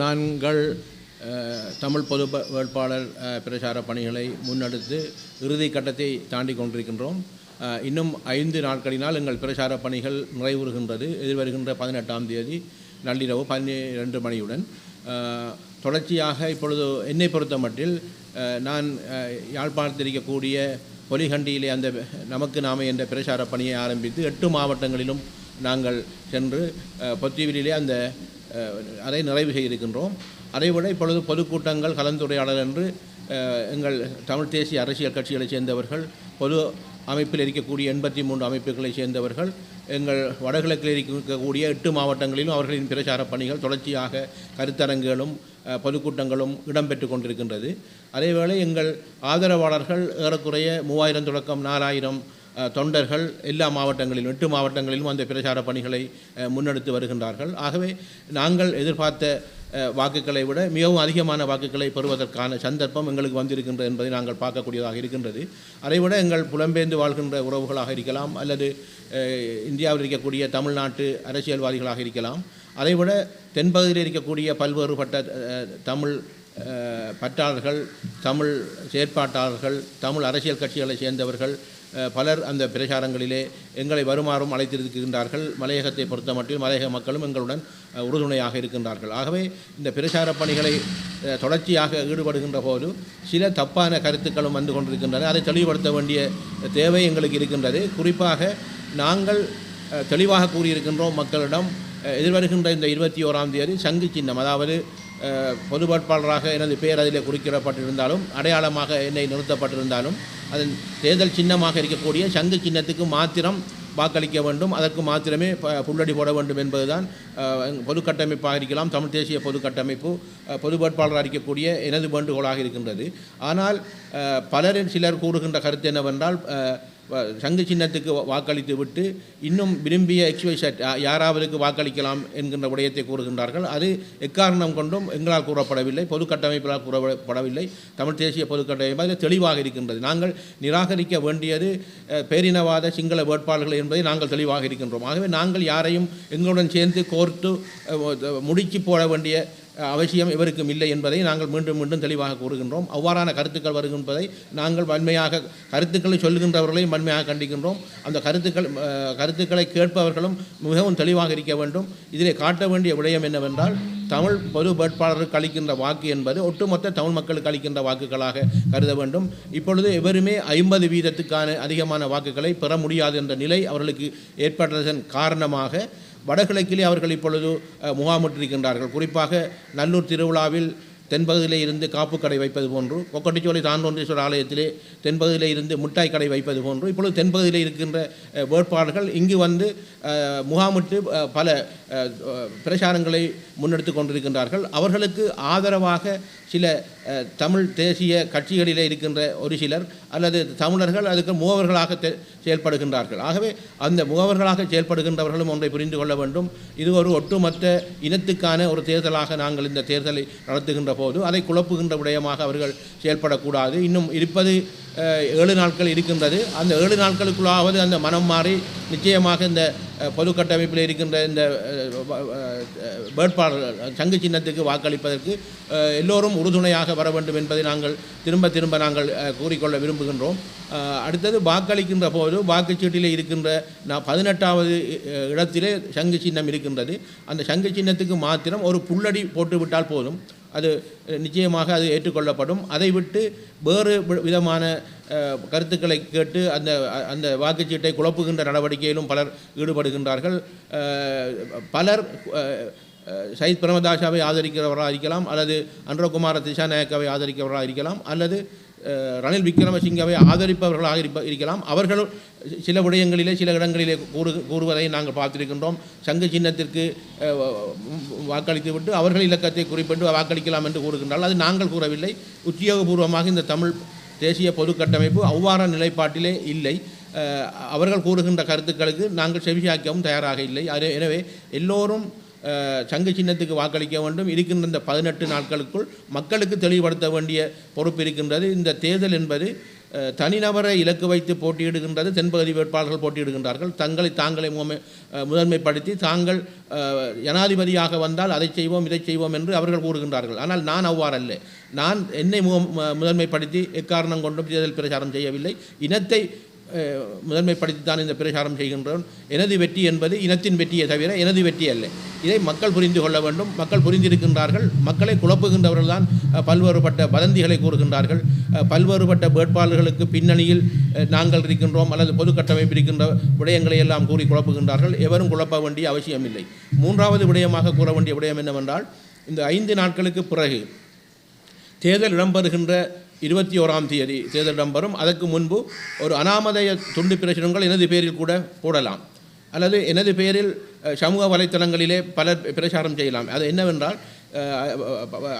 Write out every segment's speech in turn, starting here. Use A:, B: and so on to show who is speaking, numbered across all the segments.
A: நாங்கள் தமிழ் பொது வேட்பாளர் பிரச்சார பணிகளை முன்னெடுத்து இறுதி கட்டத்தை தாண்டி கொண்டிருக்கின்றோம். இன்னும் 5 நாட்களினால் எங்கள் பிரச்சார பணிகள் நிறைவுறுகின்றது. எதிர்வருகின்ற 18ஆம் தேதி நள்ளிரவு 12 மணியுடன். தொடர்ச்சியாக இப்பொழுது என்னை பொறுத்த மட்டில் நான் யாழ்ப்பாணத்தில் இருக்கக்கூடிய பொலிகண்டியிலே அந்த நமக்கு நாமே என்ற பிரச்சார பணியை ஆரம்பித்து 8 மாவட்டங்களிலும் நாங்கள் சென்று பொத்திவிலே அதை நிறைவு செய்திருக்கின்றோம். அதைவிட இப்பொழுது பொதுக்கூட்டங்கள் கலந்துரையாடல் என்று எங்கள் தமிழ் தேசிய அரசியல் கட்சிகளைச் சேர்ந்தவர்கள், பொது அமைப்பில் இருக்கக்கூடிய 83 அமைப்புகளைச் சேர்ந்தவர்கள், எங்கள் வடகிழக்கில் இருக்கக்கூடிய 8 மாவட்டங்களிலும் அவர்களின் பிரச்சார பணிகள் தொடர்ச்சியாக கருத்தரங்குகளும் பொதுக்கூட்டங்களும் இடம்பெற்று கொண்டிருக்கின்றது. அதேவேளை எங்கள் ஆதரவாளர்கள் ஏறக்குறைய 3000 தொடக்கம் 4000 தொண்டர்கள் எல்லா மாவட்டங்களிலும் 8 மாவட்டங்களிலும் அந்த பிரச்சார பணிகளை முன்னெடுத்து வருகின்றார்கள். ஆகவே நாங்கள் எதிர்பார்த்த வாக்குகளை விட மிகவும் அதிகமான வாக்குகளை பெறுவதற்கான சந்தர்ப்பம் எங்களுக்கு வந்திருக்கின்றது என்பதை நாங்கள் பார்க்கக்கூடியதாக இருக்கின்றது. அதைவிட எங்கள் புலம்பெயர்ந்து வாழ்கின்ற உறவுகளாக இருக்கலாம், அல்லது இந்தியாவில் இருக்கக்கூடிய தமிழ்நாட்டு அரசியல்வாதிகளாக இருக்கலாம், அதைவிட தென்பகுதியில் இருக்கக்கூடிய பல்வேறுபட்ட தமிழ் பற்றாளர்கள், தமிழ் செயற்பாட்டாளர்கள், தமிழ் அரசியல் கட்சிகளைச் சேர்ந்தவர்கள் பலர் அந்த பிரச்சாரங்களிலே எங்களை வருமாறும் அழைத்திருக்கின்றார்கள். மலையகத்தை பொறுத்த மட்டும் மலையக மக்களும் எங்களுடன் உறுதுணையாக இருக்கின்றார்கள். ஆகவே இந்த பிரச்சார பணிகளை தொடர்ச்சியாக ஈடுபடுகின்ற போது சில தப்பான கருத்துக்களும் வந்து கொண்டிருக்கின்றன. அதை தெளிவுபடுத்த வேண்டிய தேவை எங்களுக்கு இருக்கின்றது. குறிப்பாக நாங்கள் தெளிவாக கூறியிருக்கின்றோம் மக்களிடம், எதிர்வருகின்ற இந்த 21ஆம் தேதி சங்கு சின்னம், அதாவது பொது வேட்பாளராக எனது பெயர் அதிலே குறிப்பிடப்பட்டிருந்தாலும், அடையாளமாக என்னை நிறுத்தப்பட்டிருந்தாலும், அதன் தேர்தல் சின்னமாக இருக்கக்கூடிய சங்கு சின்னத்துக்கு மாத்திரம் வாக்களிக்க வேண்டும், அதற்கு மாத்திரமே புள்ளடி போட வேண்டும் என்பதுதான் பொது கட்டமைப்பாக இருக்கலாம், தமிழ் தேசிய பொது கட்டமைப்பு பொது வேட்பாளராக இருக்கக்கூடிய எனது வேண்டுகோளாக இருக்கின்றது. ஆனால் சிலர் கூறுகின்ற கருத்து என்னவென்றால், சங்கு சின்னத்துக்கு வாக்களித்து விட்டு இன்னும் விரும்பிய XYZ யாராவதுக்கு வாக்களிக்கலாம் என்கின்ற விடயத்தை கூறுகின்றார்கள். அது எக்காரணம் கொண்டும் எங்களால் கூறப்படவில்லை, பொது கட்டமைப்பால் கூறப்படவில்லை. தமிழ் தேசிய பொது கட்டமைப்பு அதில் தெளிவாக இருக்கின்றது. நாங்கள் நிராகரிக்க வேண்டியது பேரினவாத சிங்கள வேட்பாளர்கள் என்பதை நாங்கள் தெளிவாக இருக்கின்றோம். ஆகவே நாங்கள் யாரையும் எங்களுடன் சேர்ந்து கோர்த்து முடிச்சு போட வேண்டிய அவசியம் இவருக்கும் இல்லை என்பதை நாங்கள் மீண்டும் மீண்டும் தெளிவாக கூறுகின்றோம். அவ்வாறான கருத்துக்கள் வருகின்றதை நாங்கள் வன்மையாக கருத்துக்களை சொல்லுகின்றவர்களையும் வன்மையாக கண்டிக்கின்றோம். அந்த கருத்துக்களை கேட்பவர்களும் மிகவும் தெளிவாக இருக்க வேண்டும். இதிலே காட்ட வேண்டிய விடயம் என்னவென்றால், தமிழ் பொது வேட்பாளருக்கு அளிக்கின்ற வாக்கு என்பது ஒட்டுமொத்த தமிழ் மக்களுக்கு அளிக்கின்ற வாக்குகளாக கருத வேண்டும். இப்பொழுது எவருமே 50% அதிகமான வாக்குகளை பெற முடியாது என்ற நிலை அவர்களுக்கு ஏற்பட்டதன் காரணமாக வடகிழக்கிலே அவர்கள் இப்பொழுது முகாமிட்டிருக்கின்றார்கள். குறிப்பாக நல்லூர் திருவிழாவில் தென்பகுதியிலே இருந்து காப்பு கடை வைப்பது போன்று, கொக்கட்டிச்சோலை தாண்டோன்றீஸ்வரர் ஆலயத்திலே தென்பகுதியிலே இருந்து மிட்டாய் கடை வைப்பது போன்று இப்பொழுது தென்பகுதியில் இருக்கின்ற வேட்பாளர்கள் இங்கு வந்து முகாமிட்டு பல பிரச்சாரங்களை முன்னெடுத்து கொண்டிருக்கின்றார்கள். அவர்களுக்கு ஆதரவாக சில தமிழ் தேசிய கட்சிகளிலே இருக்கின்ற ஒரு சிலர் அல்லது தமிழர்கள் அதுக்கு முகவர்களாக செயல்படுகின்றார்கள். ஆகவே அந்த முகவர்களாக செயல்படுகின்றவர்களும் ஒன்றை புரிந்து கொள்ள வேண்டும். இது ஒரு ஒட்டுமொத்த இனத்துக்கான ஒரு தேர்தலாக நாங்கள் இந்த தேர்தலை நடத்துகின்ற போது அதை குழப்புகின்ற விடயமாக அவர்கள் செயல்படக்கூடாது. இன்னும் இருப்பது 7 நாட்கள் இருக்கின்றது. அந்த 7 நாட்களுக்குள்ளாவது அந்த மனம் மாறி நிச்சயமாக இந்த பொது கட்டமைப்பில் இருக்கின்ற இந்த வேட்பாளர்கள் சங்கு சின்னத்துக்கு வாக்களிப்பதற்கு எல்லோரும் உறுதுணையாக வர வேண்டும் என்பதை நாங்கள் திரும்ப நாங்கள் கூறிக்கொள்ள விரும்புகின்றோம். அடுத்தது வாக்களிக்கின்ற போது வாக்குச்சீட்டிலே இருக்கின்ற 18வது இடத்திலே சங்கு சின்னம் இருக்கின்றது. அந்த சங்கு சின்னத்துக்கு மாத்திரம் ஒரு புள்ளடி போட்டுவிட்டால் போதும், அது நிச்சயமாக அது ஏற்றுக்கொள்ளப்படும். அதை விட்டு வேறு விதமான கருத்துக்களை கேட்டு அந்த வாக்குச்சீட்டை குழப்புகின்ற நடவடிக்கையிலும் பலர் ஈடுபடுகின்றார்கள். பலர் சயித் பிரேமதாசாவை ஆதரிக்கிறவர்களாக இருக்கலாம், அல்லது அன்றகுமார திசாநாயக்காவை ஆதரிக்கிறவர்களாக இருக்கலாம், அல்லது ரணில் விக்ரமசிங்கவை ஆதரிப்பவர்களாக இருக்கலாம். அவர்கள் சில விடயங்களிலே சில இடங்களிலே கூறுவதை நாங்கள் பார்த்திருக்கின்றோம். சங்கு சின்னத்திற்கு வாக்களித்து விட்டு அவர்கள் இலக்கத்தை குறிப்பிட்டு வாக்களிக்கலாம் என்று கூறுகின்றார்கள். அது நாங்கள் கூறவில்லை. உத்தியோகபூர்வமாக இந்த தமிழ் தேசிய பொது கட்டமைப்பு அவ்வாறான நிலைப்பாட்டிலே இல்லை. அவர்கள் கூறுகின்ற கருத்துக்களுக்கு நாங்கள் செவிசாய்க்கவும் தயாராக இல்லை. எனவே எல்லோரும் சங்கு சின்னத்துக்கு வாக்களிக்க வேண்டும். இருக்கின்ற இந்த 18 நாட்களுக்குள் மக்களுக்கு தெளிவுபடுத்த வேண்டிய பொறுப்பு இருக்கின்றது. இந்த தேர்தல் என்பது தனிநபரை இலக்கு வைத்து போட்டியிடுகின்றது. தென்பகுதி வேட்பாளர்கள் போட்டியிடுகின்றார்கள். தங்களை தாங்களே முதன்மைப்படுத்தி தாங்கள் ஜனாதிபதியாக வந்தால் அதை செய்வோம் இதை செய்வோம் என்று அவர்கள் கூறுகின்றார்கள். ஆனால் நான் அவ்வாறல்ல. நான் என்னை முதன்மைப்படுத்தி எக்காரணம் கொண்டும் தேர்தல் பிரச்சாரம் செய்யவில்லை. இனத்தை முதன்மைப்படுத்தித்தான் இந்த பிரச்சாரம் செய்கின்றோம். எனது வெற்றி என்பது இனத்தின் வெற்றியை தவிர எனது வெற்றி அல்ல. இதை மக்கள் புரிந்து கொள்ள வேண்டும். மக்கள் புரிந்திருக்கின்றார்கள். மக்களை குழப்புகின்றவர்கள் தான் பல்வேறுபட்ட வதந்திகளை கூறுகின்றார்கள். பல்வேறுபட்ட வேட்பாளர்களுக்கு பின்னணியில் நாங்கள் இருக்கின்றோம் அல்லது பொது கட்டமைப்பு இருக்கின்ற விடயங்களை எல்லாம் கூறி குழப்புகின்றார்கள். எவரும் குழப்ப வேண்டிய அவசியமில்லை. மூன்றாவது விடயமாக கூற வேண்டிய விடயம் என்னவென்றால், இந்த 5 நாட்களுக்கு பிறகு தேர்தல் இடம்பெறுகின்ற 21ஆம் தேதி தேர்தல் இடம்பெறும். அதற்கு முன்பு ஒரு அனாமதய துண்டு பிரசுரங்கள் எனது பேரில் கூட போடலாம் அல்லது எனது பேரில் சமூக வலைத்தளங்களிலே பலர் பிரச்சாரம் செய்யலாம். அது என்னவென்றால்,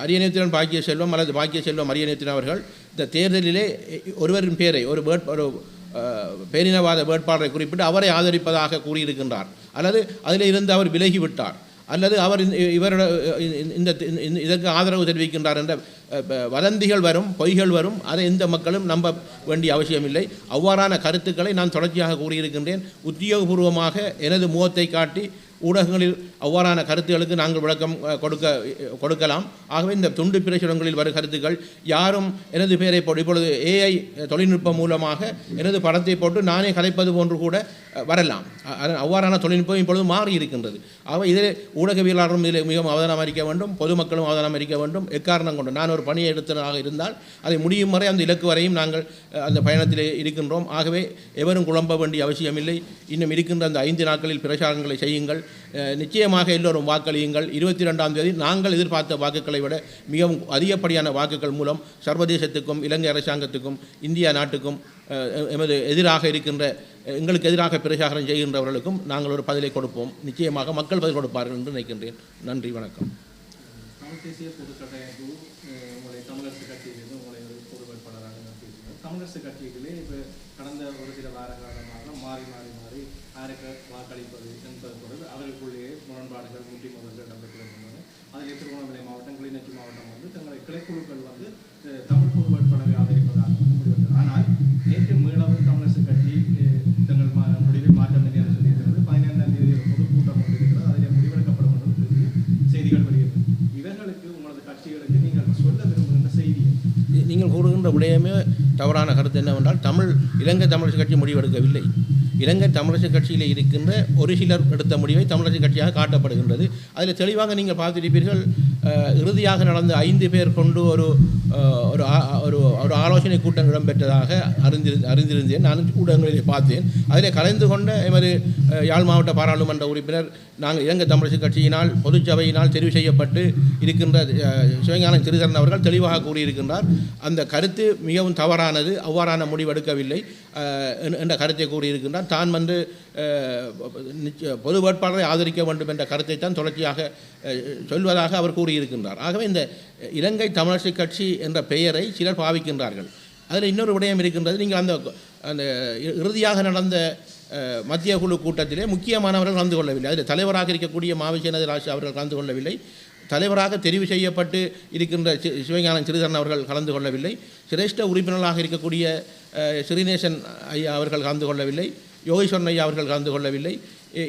A: அரியநேத்திரன் பாக்கிய செல்வம் அல்லது பாக்கிய செல்வம் அரியநேத்திரன் அவர்கள் இந்த தேர்தலிலே ஒருவரின் பேரை ஒரு பேரினவாத வேட்பாளரை குறிப்பிட்டு அவரை ஆதரிப்பதாக கூறியிருக்கின்றார். அல்லது அதில் இருந்து அவர் விலகிவிட்டார் அல்லது அவர் இதற்கு ஆதரவு தெரிவிக்கின்றார் என்ற வதந்திகள் வரும், பொய்கள் வரும். அதை எந்த மக்களும் நம்ப வேண்டிய அவசியமில்லை. அவ்வாறான கருத்துக்களை நான் தொடர்ச்சியாக கூறியிருக்கின்றேன். உத்தியோகபூர்வமாக எனது முகத்தை காட்டி ஊடகங்களில் அவ்வாறான கருத்துக்களுக்கு நாங்கள் விளக்கம் கொடுக்கலாம். ஆகவே இந்த துண்டு பிரசுரங்களில் வரும் கருத்துக்கள் யாரும் எனது பெயரை போட்டு இப்பொழுது AI தொழில்நுட்பம் மூலமாக எனது படத்தை போட்டு நானே கதைப்பது போன்று கூட வரலாம். அவ்வாறான தொழில்நுட்பம் இப்பொழுது மாறி இருக்கின்றது. ஆகவே இதில் ஊடகவியலாளரும் இதில் மிகவும் அவதானம் அறிக்க வேண்டும், பொதுமக்களும் அவதானம் அறிக்க வேண்டும். எக்காரணம் கொண்டு நான் ஒரு பணியை எடுத்ததாக இருந்தால் அதை முடியும் வரை அந்த இலக்கு வரையும் நாங்கள் அந்த பயணத்தில் இருக்கின்றோம். ஆகவே எவரும் குழம்ப வேண்டிய அவசியமில்லை. இன்னும் இருக்கின்ற அந்த 5 நாட்களில் பிரச்சாரங்களை செய்யுங்கள். நிச்சயமாக எல்லோரும் வாக்களியுங்கள். 22ஆம் தேதி நாங்கள் எதிர்பார்த்த வாக்குகளை விட மிகவும் அதிகப்படியான வாக்குகள் மூலம் சர்வதேசத்துக்கும் இலங்கை அரசாங்கத்துக்கும் இந்தியா நாட்டுக்கும் எமது எதிராக இருக்கின்ற எங்களுக்கு எதிராக பிரச்சாரம் செய்கின்றவர்களுக்கும் நாங்கள் ஒரு பதிலை கொடுப்போம். நிச்சயமாக மக்கள் பதில் கொடுப்பார்கள் என்று நினைக்கின்றேன். நன்றி, வணக்கம்.
B: தமிழ் தேசிய பொதுக்கட்டமைப்பு உங்களை தமிழரசு கட்சியிலிருந்து உங்களை ஒரு பொது வேட்பாளராக நடத்தியிருக்கிறது. தமிழரசு கட்சிகளே இப்போ கடந்த ஒரு சில வார காலமாக மாறி யாருக்கு வாக்களிப்பது என்பது பொருள் அவர்களுக்குள்ளேயே முரண்பாடுகள் முற்றி முதல்கள் இடம்பெற்று வருகின்றன. அதில் திருவண்ணாமலை மாவட்டம், கிளிநொச்சி மாவட்டம் தங்களை கிளைக்குழுக்கள் தமிழ் பொது வேட்பாளரை ஆதரிப்பதாக முடிவெடுத்தது. ஆனால் நேற்று மீளவும் தமிழரசு கட்சி தங்கள் முடிவில் மாற்றம் என்று சொல்லியிருக்கிறது. 15ஆம் தேதி பொதுக்கூட்டம் கொண்டிருக்கிறது. அதில் முடிவெடுக்கப்படும் என்று செய்திகள் வருகிறது. இவர்களுக்கு உங்களது கட்சிகளுக்கு நீங்கள் சொல்ல விரும்புகின்ற செய்தி?
A: நீங்கள் கூறுகின்ற விடயமே தவறான கருத்து என்னவென்றால், இலங்கை தமிழரசு கட்சி முடிவெடுக்கவில்லை. இலங்கை தமிழரசு கட்சியில் இருக்கின்ற ஒரு சிலர் எடுத்த முடிவை தமிழரசு கட்சியாக காட்டப்படுகின்றது. அதில் தெளிவாக நீங்கள் பார்த்திருப்பீர்கள். இறுதியாக நடந்த 5 பேர் கொண்டு ஒரு ஒரு ஆலோசனை கூட்டம் இடம்பெற்றதாக அறிந்திருந்தேன். நான் ஊடகங்களில் பார்த்தேன். அதில் கலந்து கொண்ட எமது யாழ் மாவட்ட பாராளுமன்ற உறுப்பினர் நாங்கள் இலங்கை தமிழரசு கட்சியினால் பொதுச்சபையினால் தெரிவு செய்யப்பட்டு இருக்கின்ற சிவஞானம் சிறிதரன் அவர்கள் தெளிவாக கூறியிருக்கின்றார். அந்த கருத்து மிகவும் தவறானது, அவ்வாறான முடிவெடுக்கவில்லை என்ற கருத்தை கூறியிருக்கின்றார். தான் பொது வேட்பாளரை ஆதரிக்க வேண்டும் என்ற கருத்தை தான் தொடர்ச்சியாக சொல்வதாக அவர் கூறியிருக்கின்றார். ஆகவே இந்த இலங்கை தமிழரசு கட்சி என்ற பெயரை சிலர் பாவிக்கின்றார்கள். அதில் இன்னொரு விடயம் இருக்கின்றது. நீங்கள் அந்த இறுதியாக நடந்த மத்திய குழு கூட்டத்திலே முக்கியமானவர்கள் கலந்து கொள்ளவில்லை. அதில் தலைவராக இருக்கக்கூடிய மாவிசேனது ராஜ் அவர்கள் கலந்து கொள்ளவில்லை. தலைவராக தெரிவு செய்யப்பட்டு இருக்கின்ற சிவஞானம் சிறிதரன் அவர்கள் கலந்து கொள்ளவில்லை. சிரேஷ்ட உறுப்பினர்களாக இருக்கக்கூடிய ஸ்ரீநேசன் ஐயா அவர்கள் கலந்து கொள்ளவில்லை. யோகேஸ்வரன் ஐயா அவர்கள் கலந்து கொள்ளவில்லை.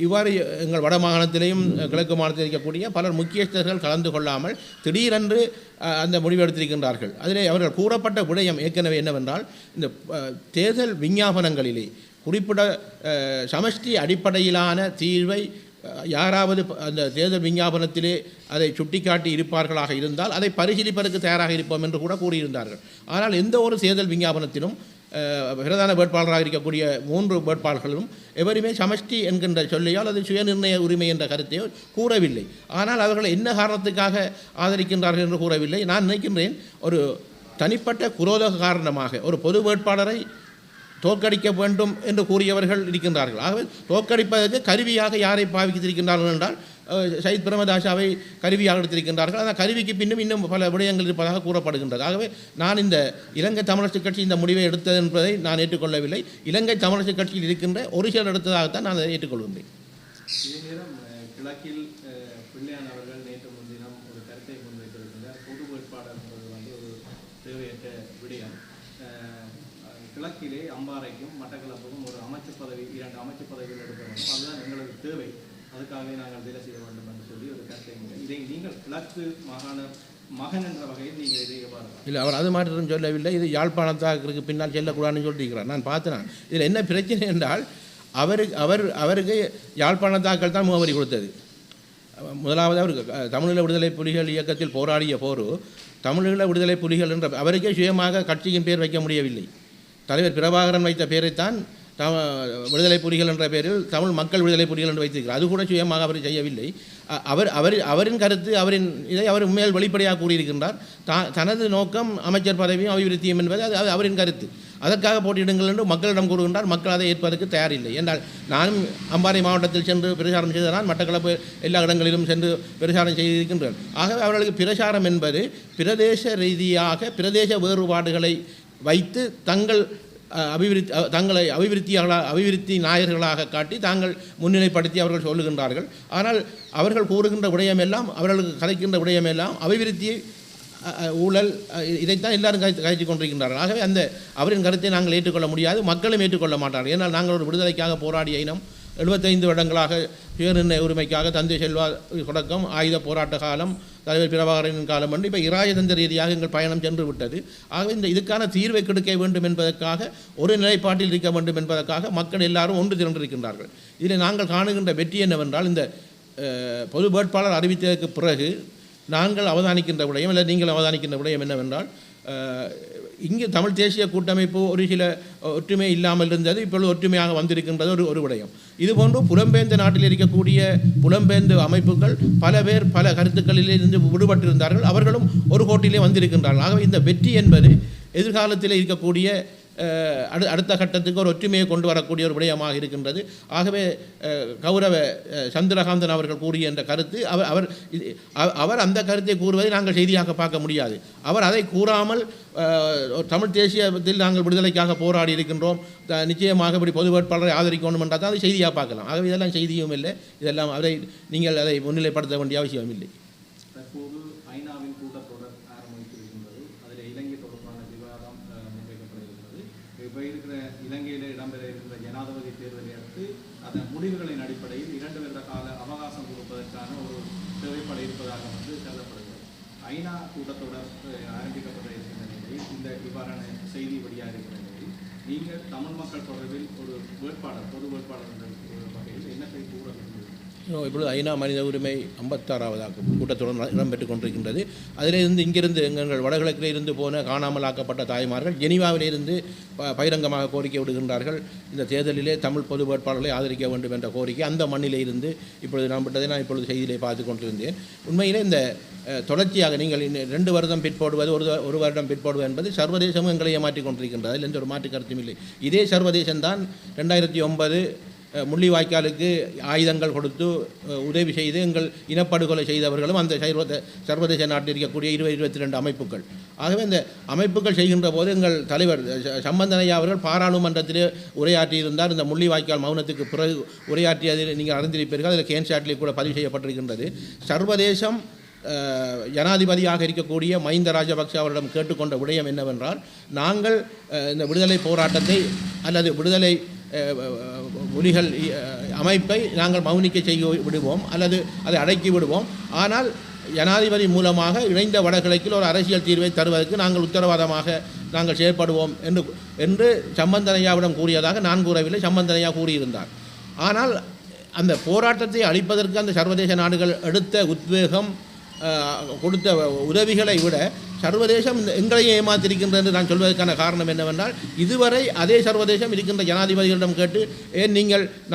A: இவ்வாறு எங்கள் வட மாகாணத்திலேயும் கிழக்கு மாநிலத்தில் இருக்கக்கூடிய பலர் முக்கியஸ்தர்கள் கலந்து கொள்ளாமல் திடீரென்று அந்த முடிவெடுத்திருக்கின்றார்கள். அதிலே அவர்கள் கூறப்பட்ட விடயம் ஏற்கனவே என்னவென்றால், இந்த தேர்தல் விஞ்ஞாபனங்களிலே குறிப்பிட சமஷ்டி அடிப்படையிலான தீர்வை யாராவது அந்த தேர்தல் விஞ்ஞாபனத்திலே அதை சுட்டிக்காட்டி இருப்பார்களாக இருந்தால் அதை பரிசீலிப்பதற்கு தயாராக இருப்போம் என்று கூட கூறியிருந்தார்கள். ஆனால் எந்த ஒரு தேர்தல் விஞ்ஞாபனத்திலும் பிரதான வேட்பாளராக இருக்கக்கூடிய 3 வேட்பாளர்களும் எவருமே சமஷ்டி என்கின்ற சொல்லையால் அது சுயநிர்ணய உரிமை என்ற கருத்தையோ கூறவில்லை. ஆனால் அவர்கள் என்ன காரணத்துக்காக ஆதரிக்கின்றார்கள் என்று கூறவில்லை. நான் நினைக்கின்றேன், ஒரு தனிப்பட்ட குரோத காரணமாக ஒரு பொது வேட்பாளரை தோற்கடிக்க வேண்டும் என்று கூறியவர்கள் இருக்கின்றார்கள். ஆகவே தோற்கடிப்பதற்கு கருவியாக யாரை பாவித்திருக்கின்றார்கள் என்றால் சைத் பிரேமதாசாவை கருவியாக எடுத்திருக்கின்றார்கள். அந்த கருவிக்கு பின்னும் இன்னும் பல விடயங்கள் இருப்பதாக கூறப்படுகின்றது. ஆகவே நான் இந்த இலங்கை தமிழரசு கட்சி இந்த முடிவை எடுத்தது என்பதை நான் ஏற்றுக்கொள்ளவில்லை. இலங்கை தமிழரசு கட்சியில் இருக்கின்ற ஒரு சிலர் எடுத்ததாகத்தான் நான் அதை ஏற்றுக்கொள்கின்றேன்.
B: இதே நேரம் கிழக்கில் பிள்ளையான் அவர்கள் நேற்று முன்தினம் ஒரு கருத்தை முன்வைத்திருக்கின்றார். பொது வேட்பாளர் என்பது ஒரு தேவையற்ற விடயம். கிழக்கிலே அம்பாறைக்கும் மட்டக்களப்புக்கும் ஒரு அமைச்சு பதவி 2 அமைச்சு பதவிகள் எடுக்க வேண்டும், அதுதான் எங்களுக்கு தேவை, அதுக்காகவே நாங்கள் வேலை செய்ய வேண்டும் என்று சொல்லி ஒரு கருத்தை இதை நீங்கள் கிழக்கு மாகாண மகன் என்ற வகையில் நீங்கள் இதை எவ்வாறு?
A: இல்லை, அவர் அது மாற்றம் சொல்லவில்லை. இது யாழ்ப்பாணத்தாக்கு பின்னால் செல்லக்கூடாதுன்னு சொல்லியிருக்கிறார். நான் பார்த்தேன். இதில் என்ன பிரச்சனை என்றால் அவருக்கு யாழ்ப்பாணத்தாக்கள் தான் முகவரி கொடுத்தது. முதலாவது அவர் தமிழீழ விடுதலை புலிகள் இயக்கத்தில் போராடிய போரு தமிழீழ விடுதலை புலிகள் என்ற அவருக்கே சுயமாக கட்சியின் பேர் வைக்க முடியவில்லை. தலைவர் பிரபாகரன் வைத்த பேரைத்தான் விடுதலை புலிகள் என்ற பெயரில் தமிழ் மக்கள் விடுதலை புலிகள் என்று வைத்திருக்கிறார். அது கூட சுயமாக அவர் செய்யவில்லை. அவரின் கருத்து இதை அவர் உண்மையில் வெளிப்படையாக கூறியிருக்கின்றார். தனது நோக்கம் அமைச்சர் பதவியும் அபிவிருத்தியும் என்பது அது அவரின் கருத்து. அதற்காக போட்டியிடுங்கள் என்று மக்களிடம் கூறுகின்றார். மக்கள் அதை ஏற்பதற்கு தயாரில்லை. என்றால் நானும் அம்பாறை மாவட்டத்தில் சென்று பிரச்சாரம் செய்ததான், மட்டக்களப்பு எல்லா இடங்களிலும் சென்று பிரச்சாரம் செய்திருக்கின்றனர். ஆகவே அவர்களுக்கு பிரச்சாரம் என்பது பிரதேச ரீதியாக பிரதேச வேறுபாடுகளை வைத்து தங்களை அபிவிருத்தி நாயர்களாக காட்டி தாங்கள் முன்னிலைப்படுத்தி அவர்கள் சொல்லுகின்றார்கள். ஆனால் அவர்கள் கூறுகின்ற விடயமெல்லாம், அவர்களுக்கு கதைக்கின்ற விடயமெல்லாம் அபிவிருத்தியை, ஊழல், இதைத்தான் எல்லாரும் கதைத்து கொண்டிருக்கின்றார்கள். ஆகவே அவரின் கருத்தை நாங்கள் ஏற்றுக்கொள்ள முடியாது, மக்களும் ஏற்றுக்கொள்ள மாட்டார்கள். ஏன்னால் நாங்கள் ஒரு விடுதலைக்காக போராடிய இனம் 75 வருடங்களாக சுயநிர்ணய உரிமைக்காக தந்தை செல்வா தொடக்கம் ஆயுத போராட்ட காலம், தலைவர் பிரபாகரனின் காலம் என்று இப்போ இராஜதந்திர ரீதியாக எங்கள் பயணம் சென்று விட்டது. ஆகவே இதுக்கான தீர்வை கிடைக்க வேண்டும் என்பதற்காக, ஒரு நிலைப்பாட்டில் இருக்க வேண்டும் என்பதற்காக மக்கள் எல்லாரும் ஒன்று திரண்டிருக்கின்றார்கள். இதில் நாங்கள் காணுகின்ற வெற்றி என்னவென்றால், இந்த பொது வேட்பாளர் அறிவித்ததற்கு பிறகு நாங்கள் அவதானிக்கின்ற விடயம், இல்லை நீங்கள் அவதானிக்கின்ற விடயம் என்னவென்றால், இங்கே தமிழ் தேசிய கூட்டமைப்பு ஒரு சில ஒற்றுமை இல்லாமல் இருந்தது, இப்பொழுது ஒற்றுமையாக வந்திருக்கின்றது ஒரு விடயம். இதுபோன்று புலம்பெயர்ந்த நாட்டில் இருக்கக்கூடிய புலம்பெயர்ந்த அமைப்புகள் பல பேர் பல கருத்துக்களிலிருந்து விடுபட்டிருந்தார்கள், அவர்களும் ஒரு கோட்டிலே வந்திருக்கின்றார்கள். ஆகவே இந்த வெற்றி என்பது எதிர்காலத்தில் இருக்கக்கூடிய அடுத்த கட்டத்துக்கு ஒரு ஒற்றுமையை கொண்டு வரக்கூடிய ஒரு விடயமாக இருக்கின்றது. ஆகவே கௌரவ சந்திரகாந்தன் அவர்கள் கூறிய என்ற கருத்து, அவர் அந்த கருத்தை கூறுவதை நாங்கள் செய்தியாக பார்க்க முடியாது. அவர் அதை கூறாமல் தமிழ் தேசியத்தில் நாங்கள் விடுதலைக்காக போராடி இருக்கின்றோம், நிச்சயமாக இப்படி பொது வேட்பாளரை ஆதரிக்கணும் என்றால் தான் அதை செய்தியாக பார்க்கலாம். ஆகவே இதெல்லாம் செய்தியும் இல்லை, இதெல்லாம் நீங்கள் அதை முன்னிலைப்படுத்த வேண்டிய அவசியம் இல்லை.
B: தற்போது ஐநாவின் கூட்டத்தொடர் ஆரம்பித்திருக்கின்றது. அதில் இலங்கை தொடர்பான விவாதம் முன்வைக்கப்படுகின்றது. இப்போ இருக்கிற இலங்கையில் இடம்பெற இருக்கிற ஜனாதிபதி தேர்தலை அடுத்து அதன் முடிவுகளின் அடிப்படையில் 2 வருட கால அவகாசம் கொடுப்பதற்கான ஒரு தேவைப்பட இருப்பதாக கருதப்படுகிறது. ஐநா கூட்டத்தொடர் ஆரம்பிக்கப்பட இருக்கின்ற நிலையில், இந்த இவ்வாறான செய்தி வெளியாக இருக்கிற நிலையில், நீங்கள் தமிழ் மக்கள் தொடர்பில் ஒரு வேட்பாளர், பொது வேட்பாளர் என்ற வகையில் என்னத்தை கூற வேண்டும்?
A: இப்பொழுது ஐநா மனித உரிமை 56வது கூட்டத்தொடர் இடம்பெற்றுக் கொண்டிருக்கின்றது. அதிலிருந்து இங்கிருந்து எங்கள் வடகிழக்கில் இருந்து போன காணாமலாக்கப்பட்ட தாய்மார்கள் ஜெனீவாவிலிருந்து பகிரங்கமாக கோரிக்கை விடுகின்றார்கள். இந்த தேர்தலிலே தமிழ் பொது வேட்பாளர்களை ஆதரிக்க வேண்டும் என்ற கோரிக்கை அந்த மண்ணிலே இருந்து இப்பொழுது நான் இப்பொழுது செய்தியிலே பார்த்து கொண்டிருந்தேன். உண்மையிலே இந்த தொடர்ச்சியாக நீங்கள் 2 வருடம் பிற்போடுவது, ஒரு வருடம் பிற்போடுவது என்பது சர்வதேசமும் எங்களை ஏமாற்றிக் கொண்டிருக்கின்றது. அதில் எந்த ஒரு மாற்று கருத்தும் இல்லை. இதே சர்வதேசம்தான் 2009 முள்ளிவாய்க்காலுக்கு ஆயுதங்கள் கொடுத்து உதவி செய்து எங்கள் இனப்படுகொலை செய்தவர்களும் அந்த சர்வதேச நாட்டில் இருக்கக்கூடிய 22 அமைப்புகள். ஆகவே இந்த அமைப்புகள் செய்கின்ற போது எங்கள் தலைவர் சம்பந்தனையா அவர்கள் பாராளுமன்றத்திலே உரையாற்றியிருந்தார். இந்த முள்ளிவாய்க்கால் மௌனத்துக்கு பிறகு உரையாற்றியதில் நீங்கள் அறிந்திருப்பீர்கள். அதில் கேன்சாட்டிலே கூட பதிவு செய்யப்பட்டிருக்கின்றது. சர்வதேசம் ஜனாதிபதியாக இருக்கக்கூடிய மஹிந்த ராஜபக்ஷ அவரிடம் கேட்டுக்கொண்ட விடயம் என்னவென்றால், நாங்கள் இந்த விடுதலை போராட்டத்தை அல்லது விடுதலை புலிகள் அமைப்பை நாங்கள் மௌனிக்க செய்ய விடுவோம் அல்லது அதை அடக்கி விடுவோம், ஆனால் ஜனாதிபதி மூலமாக இணைந்த வடகிழக்கில் ஒரு அரசியல் தீர்வை தருவதற்கு நாங்கள் உத்தரவாதமாக நாங்கள் செயற்படுவோம் என்று சம்பந்தனையாவிடம் கூறியதாக நான் கூறவில்லை, சம்பந்தனையா கூறியிருந்தார். ஆனால் அந்த போராட்டத்தை அழிப்பதற்கு அந்த சர்வதேச நாடுகள் எடுத்த உத்வேகம், கொடுத்த உதவிகளை விட சர்வதேசம் எங்களையும் ஏமாத்திருக்கின்றது என்று நான் சொல்வதற்கான காரணம் என்னவென்றால், இதுவரை அதே சர்வதேசம் இருக்கின்ற ஜனாதிபதிகளிடம் கேட்டு,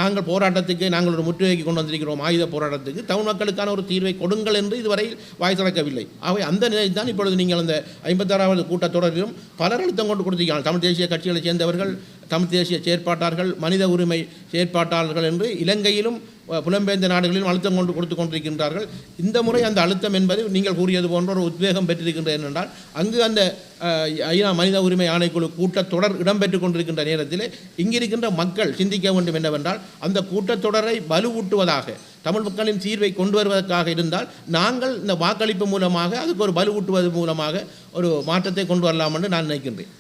A: நாங்கள் போராட்டத்துக்கு நாங்கள் ஒரு முற்றுகைக்கு கொண்டு வந்திருக்கிறோம், ஆயுத போராட்டத்துக்கு தமிழ் மக்களுக்கான ஒரு தீர்வை கொடுங்கள் என்று இதுவரை வாய் திறக்கவில்லை. ஆகவே அந்த நிலையில் தான் இப்பொழுது நீங்கள் அந்த 56வது கூட்டத்தொடரிலும் பலர் அழுத்தம் கொண்டு கொடுத்திருக்கிறார்கள். தமிழ் தேசிய கட்சிகளை சேர்ந்தவர்கள், தமிழ் தேசிய செயற்பாட்டாளர்கள், மனித உரிமை செயற்பாட்டாளர்கள் என்று இலங்கையிலும் புலம்பெயர்ந்த நாடுகளிலும் அழுத்தம் கொடுத்து கொண்டிருக்கின்றார்கள். இந்த முறை அந்த அழுத்தம் என்பது நீங்கள் கூறியது போன்ற ஒரு உத்வேகம் பெற்றிருக்கின்றது என்றால், அங்கு அந்த ஐநா மனித உரிமை ஆணைக்குழு கூட்டத்தொடர் இடம்பெற்றுக் கொண்டிருக்கின்ற நேரத்தில் இங்கிருக்கின்ற மக்கள் சிந்திக்க வேண்டும் என்னவென்றால், அந்த கூட்டத்தொடரை வலுவூட்டுவதாக, தமிழ் மக்களின் தீர்வை கொண்டு வருவதற்காக இருந்தால் நாங்கள் இந்த வாக்களிப்பு மூலமாக அதுக்கு ஒரு வலுவூட்டுவது மூலமாக ஒரு மாற்றத்தை கொண்டு வரலாம் என்று நான் நினைக்கின்றேன்.